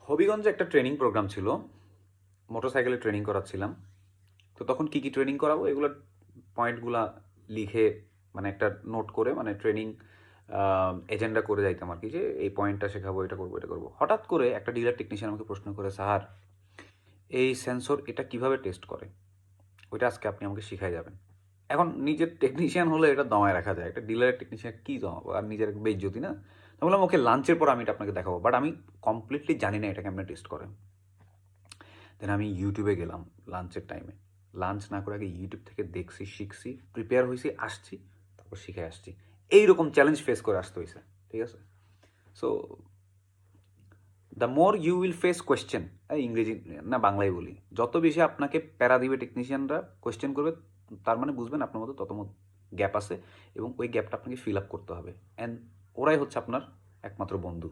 হবিগঞ্জে একটা training programme ছিল, মোটরসাইকেলে ট্রেনিং করাচ্ছিলাম। তো তখন কি কি ট্রেনিং করাবো এগুলোর পয়েন্টগুলা লিখে মানে একটা নোট করে মানে ট্রেনিং এজেন্ডা করে যাইতাম আর কি, যে এই পয়েন্টটা শেখাবো, এটা করবো এটা করবো। হঠাৎ করে একটা ডিলার টেকনিশিয়ান আমাকে প্রশ্ন করে, স্যার এই সেন্সর এটা কিভাবে টেস্ট করে, ওইটা আজকে আপনি আমাকে শিখাই যাবেন। এখন নিজের টেকনিশিয়ান হলে এটা দমায় রাখা যায়, একটা ডিলারের টেকনিশিয়ান কি দমাবো, আর নিজের বেইজ্জতি না। তো বললাম ওকে, লাঞ্চের পর আমি এটা আপনাকে দেখাবো, বাট আমি কমপ্লিটলি জানি না এটা কেমন টেস্ট করে। দেন আমি ইউটিউবে গেলাম লাঞ্চের টাইমে। লাঞ্চ না করে আগে ইউটিউব থেকে দেখছি, শিখছি, প্রিপেয়ার হয়েছি, আসছি, তারপর শিখে আসছি। এইরকম চ্যালেঞ্জ ফেস করে আসতে হয়েছে, ঠিক আছে? So the more you will face question, ইংরেজি না বাংলায় বলি, যত বেশি আপনাকে প্যারা দিবে টেকনিশিয়ানরা, কোয়েশ্চেন করবে, তার মানে বুঝবেন আপনার মধ্যে তত গ্যাপ আছে এবং ওই গ্যাপটা আপনাকে ফিল আপ করতে হবে। অ্যান্ড ওরাই হচ্ছে আপনার একমাত্র বন্ধু।